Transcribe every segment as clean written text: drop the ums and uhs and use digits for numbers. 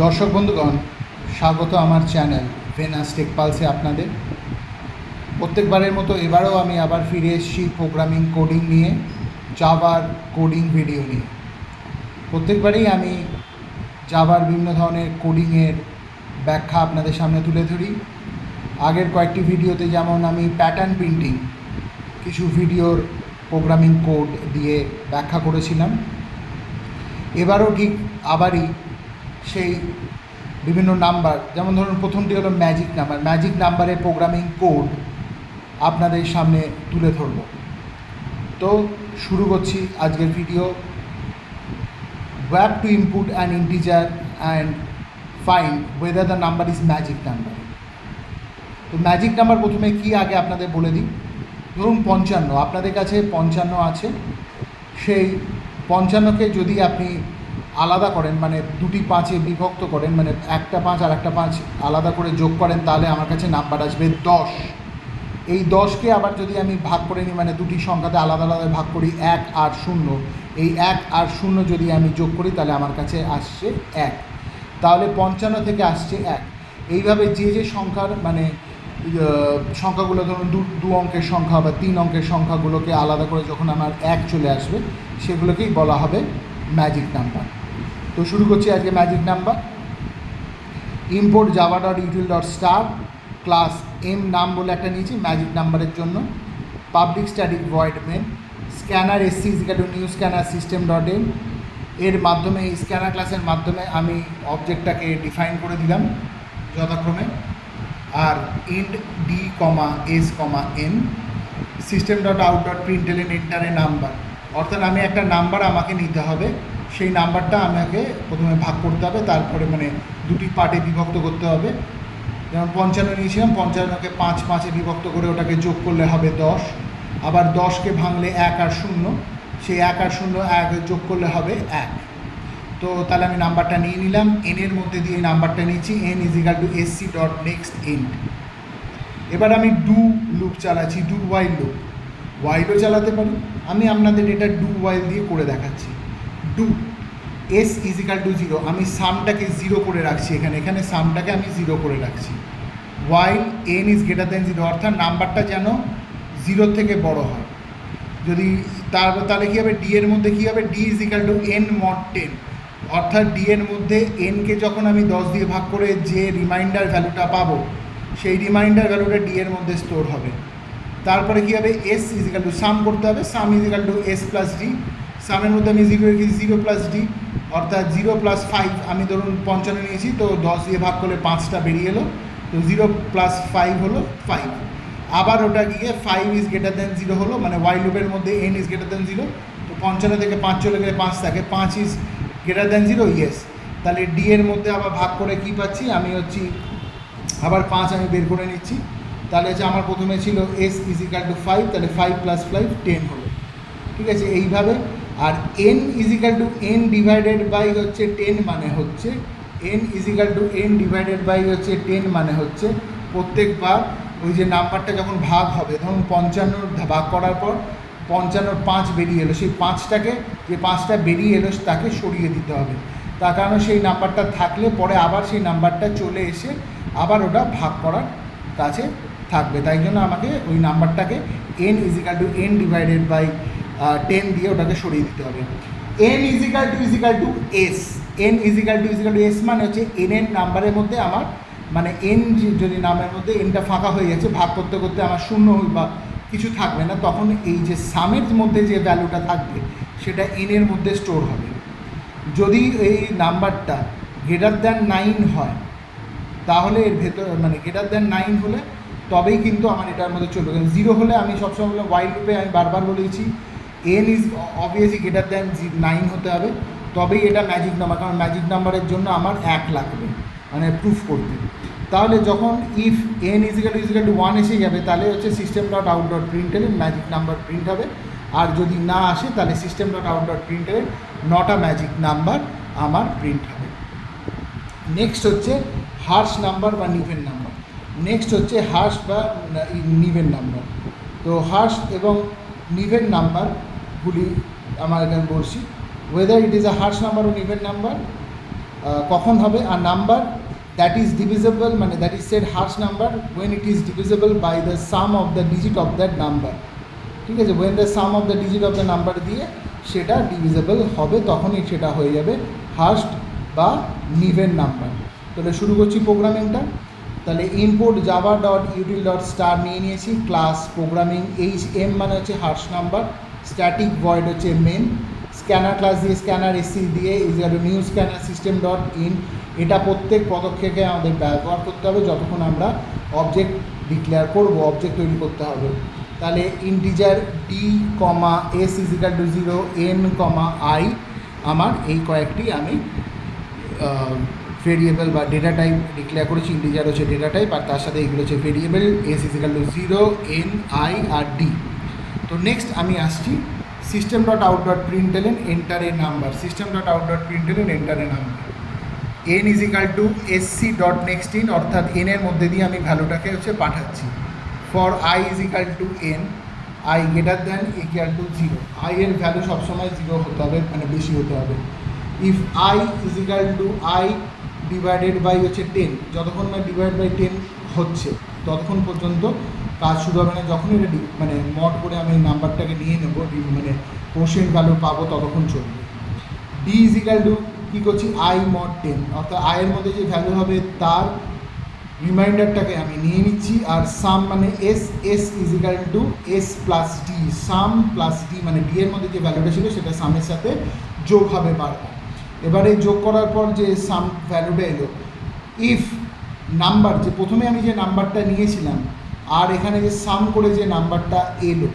দর্শক বন্ধুগণ, স্বাগত আমার চ্যানেল ভেনাস টেক পালসে আপনাদের। প্রত্যেকবারের মতো এবারেও আমি আবার ফিরে এসেছি প্রোগ্রামিং কোডিং নিয়ে, জাভার কোডিং ভিডিও নিয়ে। প্রত্যেকবারেই আমি জাভার বিভিন্ন ধরনের কোডিংয়ের ব্যাখ্যা আপনাদের সামনে তুলে ধরি। আগের কয়েকটি ভিডিওতে যেমন আমি প্যাটার্ন প্রিন্টিং কিছু ভিডিওর প্রোগ্রামিং কোড দিয়ে ব্যাখ্যা করেছিলাম, এবারও ঠিক আবারই সেই বিভিন্ন নাম্বার, যেমন ধরুন প্রথমটি হলো ম্যাজিক নাম্বারের প্রোগ্রামিং কোড আপনাদের সামনে তুলে ধরব। তো শুরু করছি আজকের video. We have to input an integer and find whether the number is magic number. তো ম্যাজিক নাম্বার প্রথমে কি আগে আপনাদের বলে দিই। ধরুন 55, আপনাদের কাছে 55 আছে। সেই 55কে যদি আপনি আলাদা করেন, মানে দুটি 5-এ বিভক্ত করেন, মানে একটা 5 আর একটা 5 আলাদা করে যোগ করেন, তাহলে আমার কাছে নাম্বার আসবে 10। এই 10কে আবার যদি আমি ভাগ করে নিই, মানে দুটি সংখ্যাতে আলাদা আলাদা ভাগ করি, 1 আর 0, এই 1 আর 0 যদি আমি যোগ করি তাহলে আমার কাছে আসছে 1। তাহলে 55 থেকে আসছে 1। এইভাবে যে সংখ্যার মানে সংখ্যাগুলো, ধরুন দু অঙ্কের সংখ্যা বা 3 অঙ্কের সংখ্যাগুলোকে আলাদা করে যখন আমার 1 চলে আসবে, সেগুলোকেই বলা হবে ম্যাজিক নাম্বার। তো শুরু করছি আজকে magic number. Import java.util.star class M নাম বলে একটা নিয়েছি ম্যাজিক নাম্বারের জন্য। Public static void main scanner S C new scanner সিস্টেম.in এর মাধ্যমে, এই স্ক্যানার ক্লাসের মাধ্যমে আমি অবজেক্টটাকে ডিফাইন করে দিলাম যথাক্রমে। আর int D S N system.out.println এন্টারে নাম্বার, অর্থাৎ আমি একটা নাম্বার আমাকে নিতে হবে, সেই নাম্বারটা আমাকে প্রথমে ভাগ করতে হবে, তারপরে মানে দুটি পার্টে বিভক্ত করতে হবে। যেমন 55 নিয়েছিলাম, 55কে 5-5-এ বিভক্ত করে ওটাকে যোগ করলে হবে 10। আবার 10কে ভাঙলে 1 আর 0, সেই 1 আর 0 1 যোগ করলে হবে 1। তো তাহলে আমি নাম্বারটা নিয়ে নিলাম, এনের মধ্যে দিয়ে নাম্বারটা নিচ্ছি, n=sc.nextInt। এবার আমি ডু লুপ চালাচ্ছি, ডু ওয়াইল লুপ। ওয়াইলও চালাতে পারি, আমি আপনাদের এটা ডু ওয়াইল দিয়ে করে দেখাচ্ছি। ডু s=0, আমি সামটাকে 0 করে রাখছি, এখানে সামটাকে আমি 0 করে রাখছি। ওয়াইল n=0, অর্থাৎ নাম্বারটা যেন 0 থেকে বড় হয়। যদি তাহলে কী হবে, ডি এর মধ্যে কী হবে, d=n mod 10, অর্থাৎ ডি এর মধ্যে এনকে যখন আমি 10 দিয়ে ভাগ করে যে রিমাইন্ডার ভ্যালুটা পাবো, সেই রিমাইন্ডার ভ্যালুটা ডি এর মধ্যে স্টোর হবে। তারপরে কী হবে, সাম করতে হবে, s+d, সামের মধ্যে আমি 0 রেখেছি, 0+d, অর্থাৎ 0+5, আমি ধরুন 55 নিয়েছি, তো 10 দিয়ে ভাগ করলে 5টা বেরিয়ে এলো, তো 0+5 হলো 5। আবার ওটা গিয়ে 5=0 হলো, মানে ওয়াই লুপের মধ্যে n=0, তো 55 থেকে 5 চলে গেলে 5 থাকে, 5=0, ইয়েস। তাহলে ডি এর মধ্যে আবার ভাগ করে কী পাচ্ছি, আমি আবার 5 আমি বের করে নিচ্ছি। তাহলে আমার প্রথমে ছিল s=5, তাহলে 5 + 5 10 হলো, ঠিক আছে, এইভাবে। আর n=n ডিভাইডেড বাই 10 মানে হচ্ছে n=n/10 মানে হচ্ছে প্রত্যেকবার ওই যে নাম্বারটা যখন ভাগ হবে, ধরুন 55 ভাগ করার পর 55 5 বেরিয়ে এলো, সেই 5টাকে, যে 5টা বেরিয়ে এলো তাকে সরিয়ে দিতে হবে। তার কারণে সেই নাম্বারটা থাকলে পরে আবার সেই নাম্বারটা চলে এসে আবার ওটা ভাগ করার কাছে থাকবে। তাই জন্য আমাকে ওই নাম্বারটাকে n=n ডিভাইডেড বাই 10 দিয়ে ওটাকে সরিয়ে দিতে হবে। n=s মানে হচ্ছে n এর নাম্বারের মধ্যে আমার, মানে n যদি নামের মধ্যে nটা ফাঁকা হয়ে যাচ্ছে, ভাগ করতে করতে আমার 0 বা কিছু থাকবে না, তখন এই যে সামের মধ্যে যে ভ্যালুটা থাকবে সেটা n এর মধ্যে স্টোর হবে। যদি এই নাম্বারটা >9 হয়, তাহলে এর ভেতর, মানে >9 হলে তবেই কিন্তু আমার এটার মধ্যে চলবে। 0 হলে আমি সবসময় বললাম, ওয়াইল লুপে আমি বারবার বলেছি n=obviously >9 হতে হবে, তবেই এটা ম্যাজিক নাম্বার, কারণ ম্যাজিক নাম্বারের জন্য আমার 1 লাগবে মানে প্রুফ করতে। তাহলে যখন ইফ n=1 এসে যাবে, তাহলে হচ্ছে system.out.println ম্যাজিক নাম্বার প্রিন্ট হবে। আর যদি না আসে, তাহলে system.out.println not a magic number আমার প্রিন্ট হবে। নেক্সট হচ্ছে হার্শ নাম্বার বা নিভেন নাম্বার। তো হার্শ এবং নিভেন নাম্বারগুলি আমার এখানে বলছি, whether it is a harsh number or even number, কখন হবে, আর নাম্বার দ্যাট ইজ ডিভিজেবল মানে that is said harsh number when it is divisible by the sum of the digit of that number, ঠিক আছে, when the sum of the digit of the number দিয়ে সেটা divisible হবে, তখনই সেটা হয়ে যাবে হার্শড বা নিভেন নাম্বার। তাহলে শুরু করছি প্রোগ্রামিংটা। তাহলে import java dot util dot star নিয়ে নিয়েছি, ক্লাস প্রোগ্রামিং HM মানে হচ্ছে হার্শ নাম্বার, স্ট্যাটিক ভয়েড হচ্ছে মেন, স্ক্যানার ক্লাস দিয়ে স্ক্যানার এসি দিয়ে new scanner system dot in. এটা প্রত্যেক পদক্ষেপে আমাদের ব্যবহার করতে হবে যতক্ষণ আমরা অবজেক্ট ডিক্লেয়ার করব, অবজেক্ট তৈরি করতে হবে। তাহলে integer D comma S equal to 0 n comma I, আমার এই কয়েকটি আমি ভেরিয়েবল বা ডেটা টাইপ ডিক্লেয়ার করেছি। ইন্টিজার হচ্ছে ডেটা টাইপ আর তার সাথে এগুলো হচ্ছে variable, S equal to 0 n i আর ডি। তো নেক্সট আমি আসছি system dot out dot println enter a number, system dot out dot println enter a number, N equal to SC dot next in, অর্থাৎ এনের মধ্যে দিয়ে আমি ভ্যালুটাকে হচ্ছে পাঠাচ্ছি। For I equal to N, I greater than equal to 0, I এর value সবসময় 0 হতে হবে, মানে বেশি হতে হবে। If I equal to I divided by হচ্ছে 10, যতক্ষণ না ডিভাইড বাই 10 হচ্ছে ততক্ষণ পর্যন্ত কাজ শুরু হবে না, যখন এটা মানে মড করে আমি নাম্বারটাকে নিয়ে নেবো, মানে কোশেন্ট ভ্যালু পাবো ততক্ষণ চলবে। ডি ইজিক্যাল টু কী করছি, আই মড 10, অর্থাৎ আয়ের মধ্যে যে ভ্যালু হবে তার রিমাইন্ডারটাকে আমি নিয়ে নিচ্ছি। আর সাম মানে S, S equal to S plus D, sum plus D মানে ডি এর মধ্যে যে ভ্যালুটা ছিল সেটা সামের সাথে যোগ হবে বারবার। এবারে যোগ করার পর যে সাম ভ্যালুটা এলো, ইফ নাম্বার যে প্রথমে আমি যে নাম্বারটা নিয়েছিলাম আর এখানে যে সাম করে যে নাম্বারটা এলো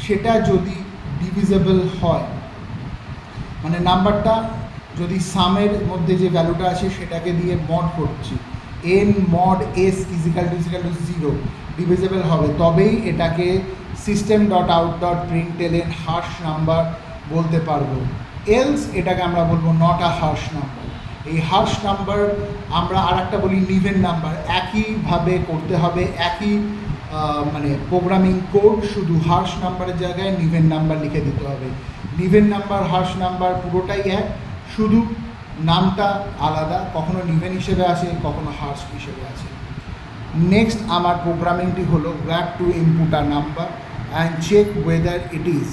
সেটা যদি ডিভিজেবল হয়, মানে নাম্বারটা যদি সামের মধ্যে যে ভ্যালুটা আছে সেটাকে দিয়ে মড করছি, N mod S equal to 0 divisible হবে, তবেই এটাকে system dot out dot println harsh number বলতে পারবো। এলস এটাকে আমরা বলবো নট আ হার্শ নাম্বার। এই হার্শ নাম্বার আমরা আর একটা বলি নিভেন নাম্বার, একইভাবে করতে হবে, একই মানে প্রোগ্রামিং কোড, শুধু হার্শ নাম্বারের জায়গায় নিভেন নাম্বার লিখে দিতে হবে। নিভেন নাম্বার হার্শ নাম্বার পুরোটাই এক, শুধু নামটা আলাদা, কখনো নিভেন হিসেবে আসে কখনো হার্শ হিসেবে আসে। নেক্সট আমার প্রোগ্রামিংটি হলো grab to input a number and check whether it is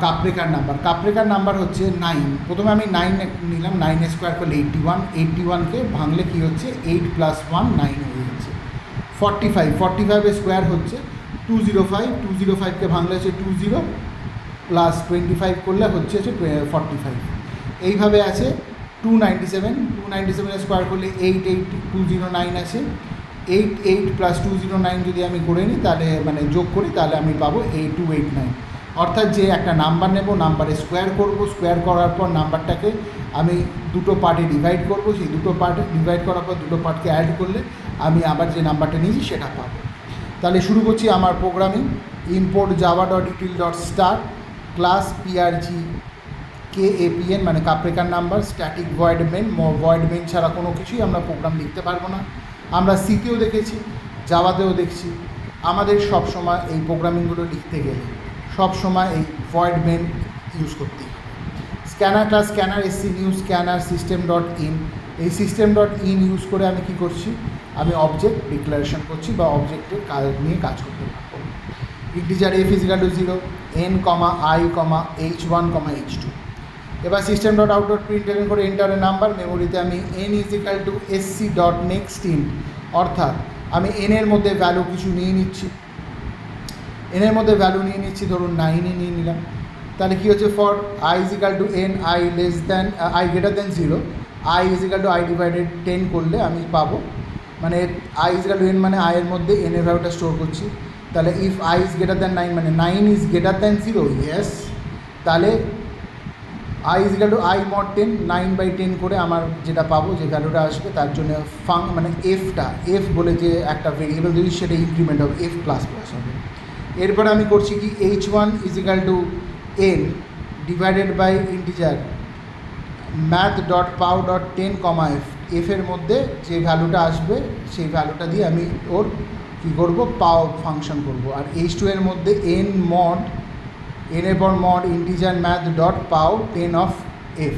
Kaprekar number. Kaprekar number হচ্ছে 9, প্রথমে আমি 9 নিলাম, 9 স্কোয়ার করলে 81, 81কে ভাঙলে কী হচ্ছে 8 + 1 9 হয়ে যাচ্ছে। 45, 45 স্কোয়ার হচ্ছে 205, 205কে ভাঙলে হচ্ছে 20 প্লাস 25 করলে হচ্ছে 45। এইভাবে আছে 297, 297 স্কোয়ার করলে 88209 আছে, 88 + 209 যদি আমি করে নিই তাহলে মানে যোগ করি তাহলে আমি পাবো 8289। অর্থাৎ যে একটা নাম্বার নেব, নাম্বারে স্কোয়ার করব, স্কোয়ার করার পর নাম্বারটাকে আমি দুটো পার্টে ডিভাইড করব, সেই দুটো পার্টে ডিভাইড করার পর দুটো পার্টকে অ্যাড করলে আমি আবার যে নাম্বারটা নিয়েছি সেটা পাবো। তাহলে শুরু করছি আমার programming. Import java dot util dot star, class PRG KAPN মানে Kaprekar number, static void main, void main ছাড়া কোনো কিছুই আমরা প্রোগ্রাম লিখতে পারবো না। আমরা সিতেও দেখেছি, জাভাতেও দেখছি, আমাদের সব সময় এই প্রোগ্রামিংগুলো লিখতে গেলে সব সময় এই ভয়েড মেন ইউজ করতে। Scanner class scanner S C new scanner system dot in, এই সিস্টেম ডট ইন ইউজ করে আমি কী করছি, আমি অবজেক্ট ডিক্লারেশন করছি বা অবজেক্টের কাজ নিয়ে কাজ করতে পারবো। Integer F equal to 0 n, i, h1, h2। এবার system dot out dot println করে এন্টার এ নাম্বার, মেমোরিতে আমি n equal to SC dot next in, অর্থাৎ আমি n এর মধ্যে ভ্যালু কিছু নিয়ে নিচ্ছি, n এর মধ্যে ভ্যালু নিয়ে নিচ্ছি, ধরুন 9 নিয়ে নিলাম। তাহলে কী হচ্ছে, for i equal to n, i less than i greater than 0, i equal to i divided 10 করলে আমি পাবো, মানে i ইজিক্যাল টু n মানে i এর মধ্যে n এর ভ্যালুটা স্টোর করছি। তাহলে if i is greater than 9 মানে 9 ইজ গ্রেটার দ্যান 0, ইয়েস, তাহলে i equal to i mod 10, 9/10 করে আমার যেটা পাবো, যে ভ্যালুটা আসবে তার জন্য মানে f বলে যে একটা ভেরিয়েবল যদি সেটা ইনক্রিমেন্ট হবে, f প্লাস প্লাস হবে। এরপরে আমি করছি কি h1 equal to n divided by integer math dot pow dot 10, f, এর মধ্যে যে ভ্যালুটা আসবে সেই ভ্যালুটা দিয়ে আমি ওর কী করবো, পাও ফাংশন করব। আর h2 এর মধ্যে n মড, n এর পর মড ইন্টিজার ম্যাথ ডট পাও 10 অফ f,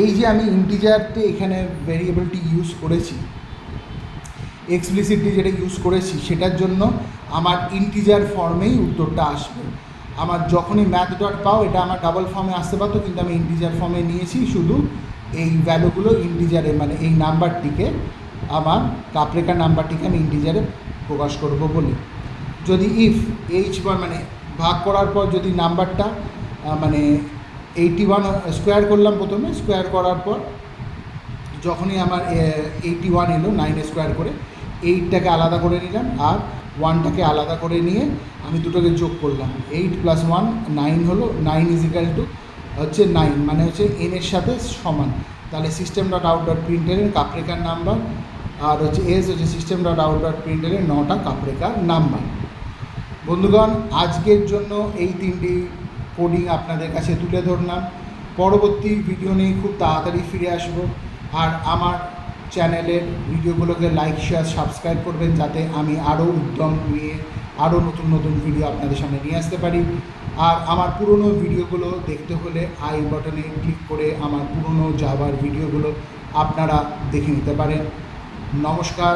এই যে আমি ইন্টিজারতে এখানে ভেরিয়েবলটি ইউজ করেছি, এক্সপ্লিসিটলি যেটা ইউজ করেছি, সেটার জন্য আমার ইন্টিজার ফর্মেই উত্তরটা আসবে। আমার যখনই ম্যাথ ডট পাও, এটা আমার ডাবল ফর্মে আসতে পারতো, কিন্তু আমি ইন্টিজার ফর্মে নিয়েছি শুধু এই ভ্যালুগুলো ইন্টিজারে, মানে এই নাম্বারটিকে, আমার কাপরেখার নাম্বারটিকে আমি ইন্টিজারে প্রকাশ করব বলি। যদি ইফ h1 মানে ভাগ করার পর যদি নাম্বারটা মানে 81 স্কোয়ার করলাম, প্রথমে স্কোয়ার করার পর যখনই আমার 81 এলো 9 স্কোয়ার করে, 8টাকে আলাদা করে নিলাম আর 1টাকে আলাদা করে নিয়ে আমি দুটোকে যোগ করলাম, 8 + 1 9 হলো। 9 ইজিক্যাল টু হচ্ছে 9 মানে হচ্ছে n এর সাথে সমান। তাহলে সিস্টেম ডট আউট ডট প্রিন্টএলের কাপরেখার নাম্বার আর হচ্ছে এস হচ্ছে সিস্টেম ডট আউট ডট প্রিন্টএলের 9টা কাপরেখার নাম্বার। বন্ধুগণ, আজকের জন্য এই 3টি কোডিং আপনাদের কাছে তুলে ধরলাম। পরবর্তী ভিডিও নিয়ে খুব তাড়াতাড়ি ফিরে আসবো। আর আমার চ্যানেলের ভিডিওগুলোকে লাইক, শেয়ার, সাবস্ক্রাইব করবেন, যাতে আমি আরও উদ্যম নিয়ে আরও নতুন নতুন ভিডিও আপনাদের সামনে নিয়ে আসতে পারি। আর আমার পুরনো ভিডিওগুলো দেখতে হলে আই বাটনে ক্লিক করে আমার পুরনো জাভার ভিডিওগুলো আপনারা দেখে নিতে পারেন। নমস্কার।